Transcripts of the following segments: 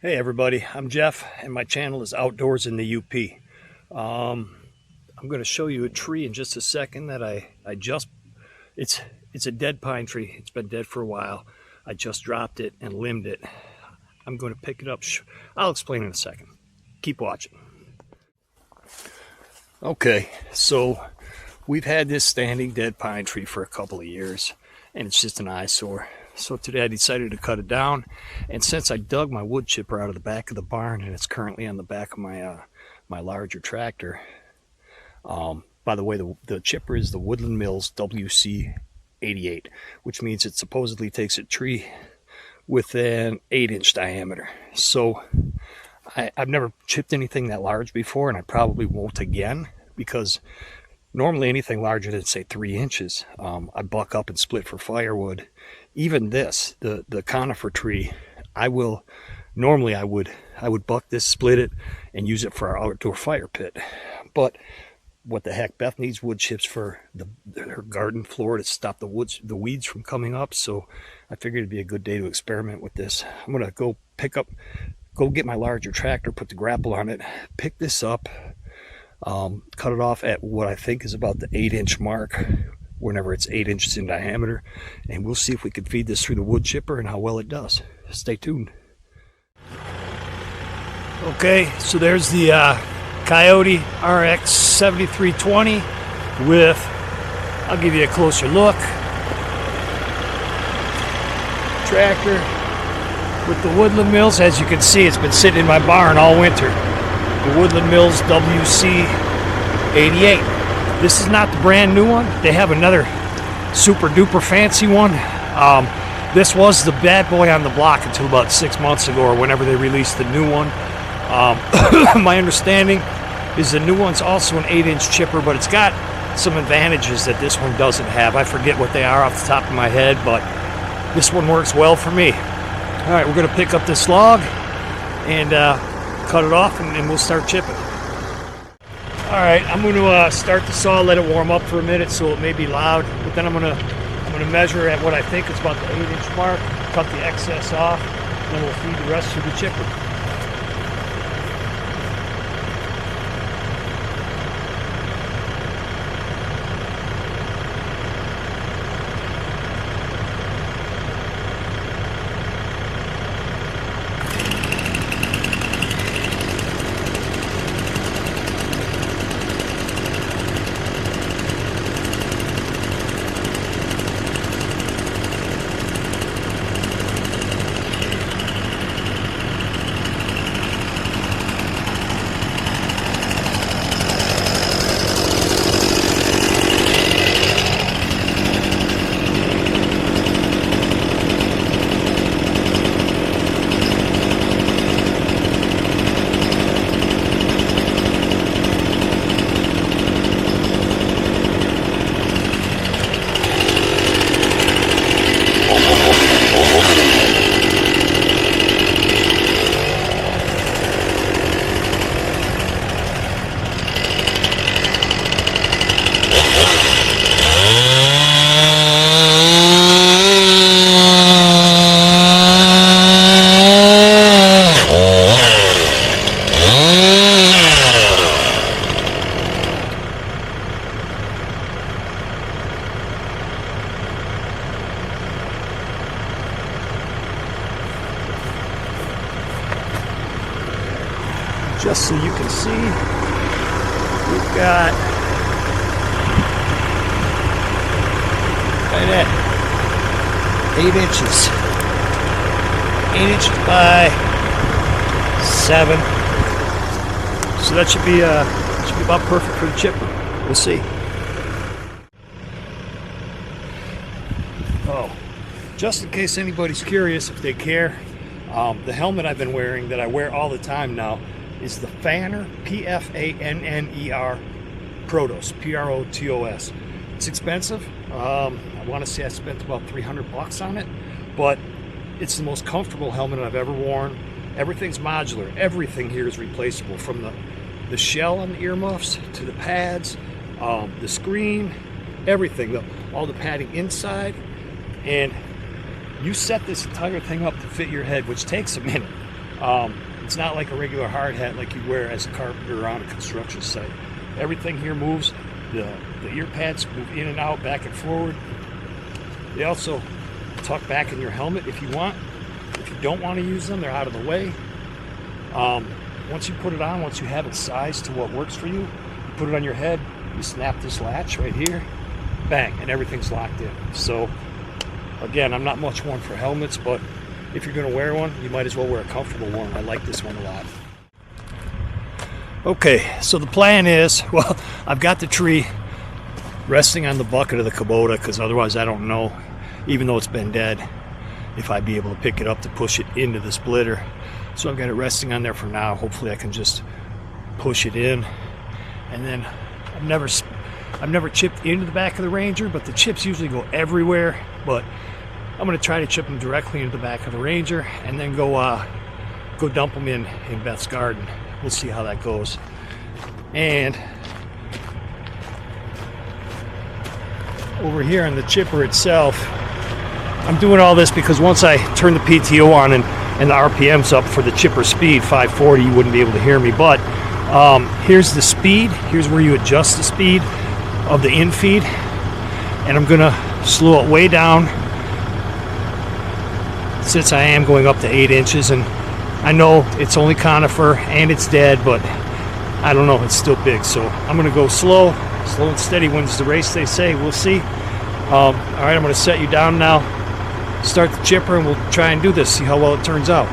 Hey everybody, I'm Jeff and my channel is Outdoors in the UP. I'm going to show you a tree in just a second that it's a dead pine tree. It's been dead for a while. I just dropped it and limbed it. I'm going to pick it up. I'll explain in a second. Keep watching. Okay, so we've had this standing dead pine tree for a couple of years and it's just an eyesore. So today I decided to cut it down, and since I dug my wood chipper out of the back of the barn and it's currently on the back of my larger tractor. By the way, the chipper is the Woodland WC88, which means it supposedly takes a tree with an 8-inch diameter. So I've never chipped anything that large before, and I probably won't again, because normally anything larger than, say, 3 inches, I buck up and split for firewood. Even this, the conifer tree, I would buck this, split it, and use it for our outdoor fire pit. But what the heck, Beth needs wood chips for her garden floor to stop the weeds from coming up. So I figured it'd be a good day to experiment with this. I'm gonna go get my larger tractor, put the grapple on it, pick this up, cut it off at what I think is about the 8-inch mark, whenever it's 8 inches in diameter, and we'll see if we can feed this through the wood chipper and how well it does. Stay tuned. Okay, so there's the Coyote RX 7320 with, I'll give you a closer look, tractor with the Woodland Mills. As you can see, it's been sitting in my barn all winter. The Woodland Mills WC88. This is not the brand new one. They have another super duper fancy one. This was the bad boy on the block until about 6 months ago, or whenever they released the new one. My understanding is the new one's also an 8-inch chipper, but it's got some advantages that this one doesn't have. I forget what they are off the top of my head, but this one works well for me. All right, we're gonna pick up this log and cut it off, and we'll start chipping. All right, I'm going to start the saw, let it warm up for a minute, so it may be loud, but then I'm going to measure at what I think is about the 8-inch mark, cut the excess off, and then we'll feed the rest through the chipper. Just so you can see, we've got right at 8 inches. 8 inches by 7. So that should be about perfect for the chipper. We'll see. Oh, just in case anybody's curious, if they care, the helmet I've been wearing, that I wear all the time now, is the Fanner, P-F-A-N-N-E-R Protos, P-R-O-T-O-S. It's expensive. I want to say I spent about $300 on it, but it's the most comfortable helmet I've ever worn. Everything's modular. Everything here is replaceable, from the shell on the earmuffs to the pads, the screen, everything, all the padding inside. And you set this entire thing up to fit your head, which takes a minute. It's not like a regular hard hat like you wear as a carpenter on a construction site. Everything here moves. The ear pads move in and out, back and forward. They also tuck back in your helmet if you want. If you don't want to use them, they're out of the way. Once you put it on, once you have it sized to what works for you, you put it on your head, you snap this latch right here, bang, and everything's locked in. So again, I'm not much one for helmets, but if you're going to wear one, you might as well wear a comfortable one. I like this one a lot. Okay, so the plan is, well, I've got the tree resting on the bucket of the Kubota, because otherwise I don't know, even though it's been dead, if I'd be able to pick it up to push it into the splitter. So I've got it resting on there for now. Hopefully I can just push it in. And then I've never chipped into the back of the Ranger, but the chips usually go everywhere. But I'm going to try to chip them directly into the back of the Ranger and then go dump them in Beth's garden. We'll see how that goes. And over here on the chipper itself, I'm doing all this because once I turn the PTO on and the RPM's up for the chipper speed, 540, you wouldn't be able to hear me. But here's the speed. Here's where you adjust the speed of the infeed. And I'm going to slow it way down since I am going up to 8 inches. And I know it's only conifer and it's dead, but I don't know, it's still big. So I'm going to go slow and steady wins the race, they say. We'll see. All right, I'm going to set you down now, start the chipper, and we'll try and do this, see how well it turns out.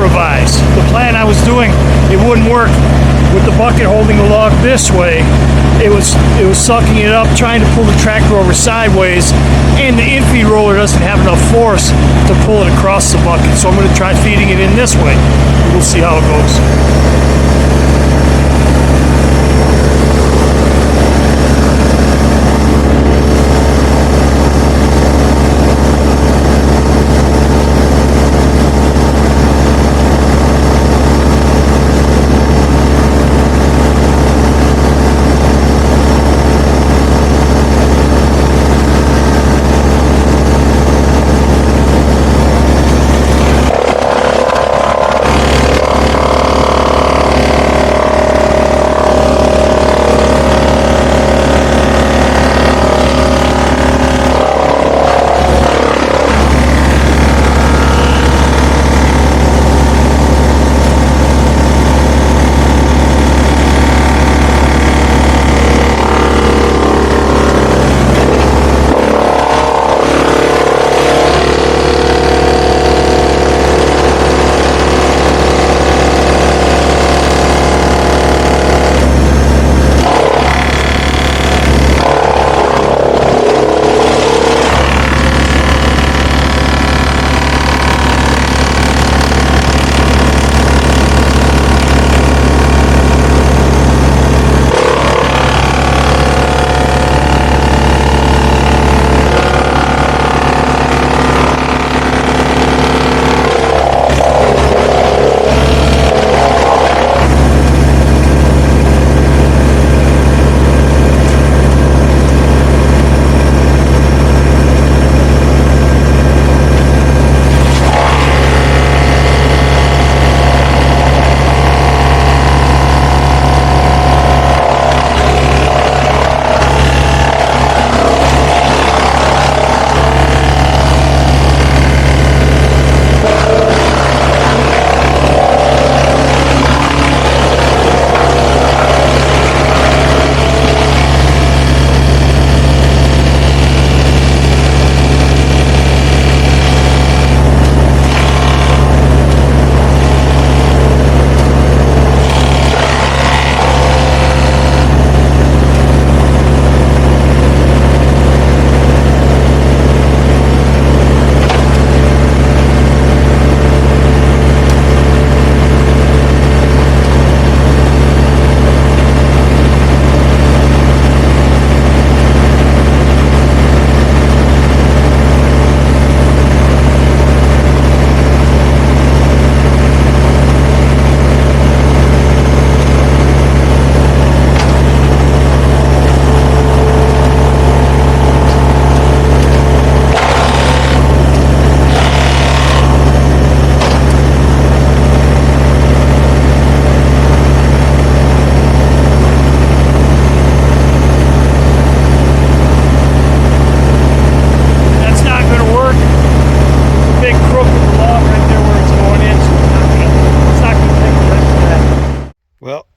improvise. The plan I was doing, it wouldn't work with the bucket holding the log this way it was sucking it up, trying to pull the tractor over sideways, and the in-feed roller doesn't have enough force to pull it across the bucket. So I'm going to try feeding it in this way. We'll see how it goes.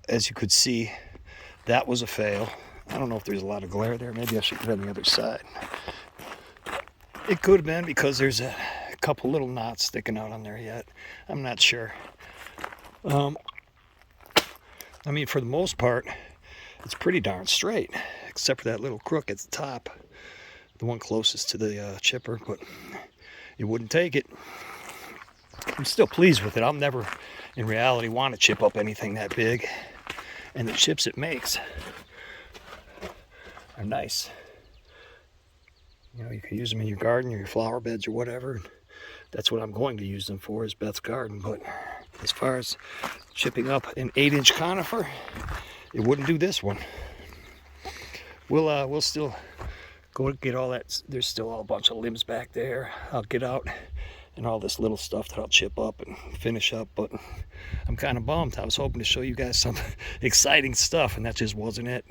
As you could see, that was a fail. I don't know if there's a lot of glare there. Maybe I should put it on the other side. It could have been because there's a couple little knots sticking out on there yet. I'm not sure. I mean, for the most part, it's pretty darn straight, except for that little crook at the top, the one closest to the chipper, but it wouldn't take it. I'm still pleased with it. I'll never, in reality, want to chip up anything that big. And the chips it makes are nice. You know, you can use them in your garden or your flower beds or whatever. That's what I'm going to use them for, is Beth's garden. But as far as chipping up an 8-inch conifer, it wouldn't do this one. We'll still go get all that. There's still a bunch of limbs back there. I'll get out and all this little stuff that I'll chip up and finish up, but I'm kind of bummed. I was hoping to show you guys some exciting stuff, and that just wasn't it.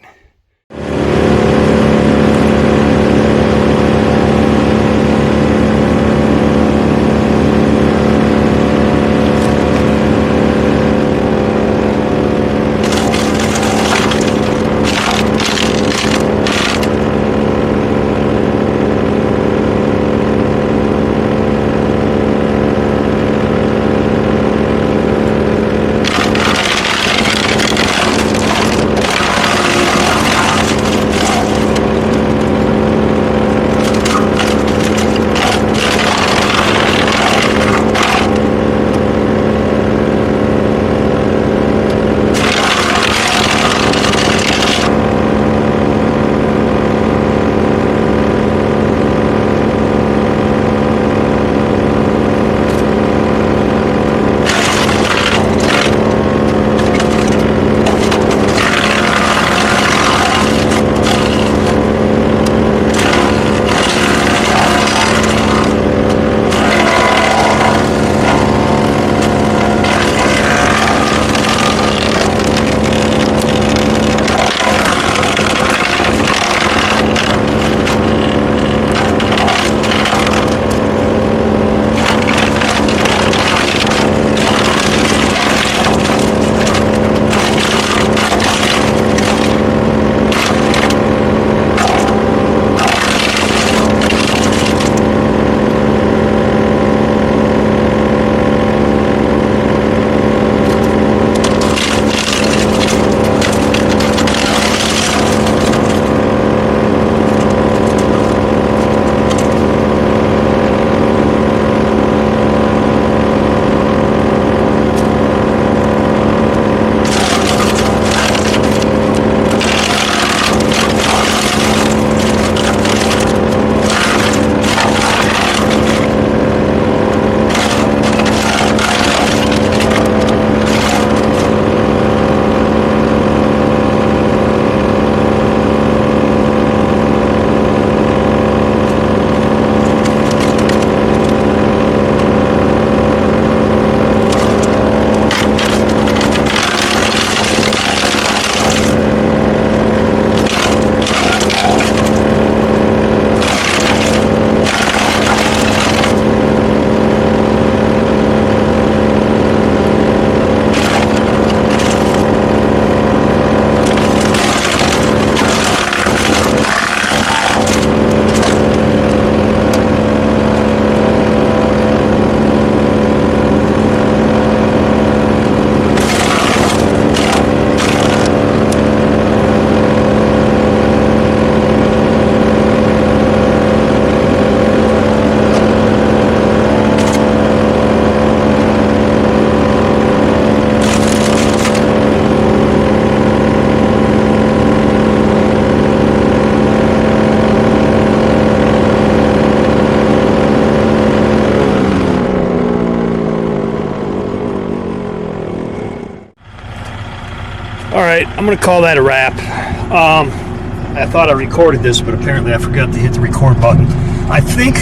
All right, I'm gonna call that a wrap. I thought I recorded this, but apparently I forgot to hit the record button. I think,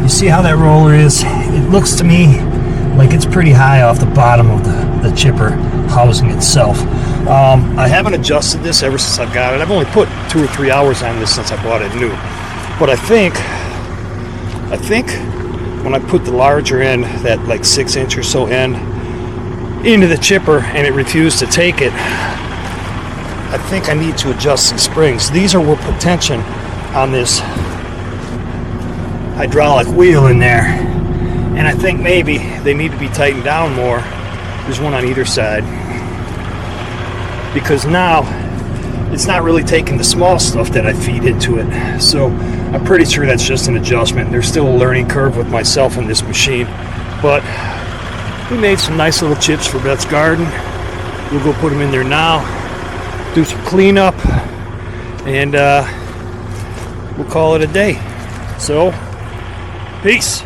you see how that roller is? It looks to me like it's pretty high off the bottom of the chipper housing itself. I haven't adjusted this ever since I've got it. I've only put 2 or 3 hours on this since I bought it new. But I think when I put the larger end, that like 6-inch or so end, into the chipper and it refused to take it, I think I need to adjust these springs. These are with tension on this hydraulic wheel in there, and I think maybe they need to be tightened down more. There's one on either side, because now it's not really taking the small stuff that I feed into it. So I'm pretty sure that's just an adjustment. There's still a learning curve with myself and this machine, but we made some nice little chips for Beth's garden. We'll go put them in there now, do some cleanup, and we'll call it a day. So, peace.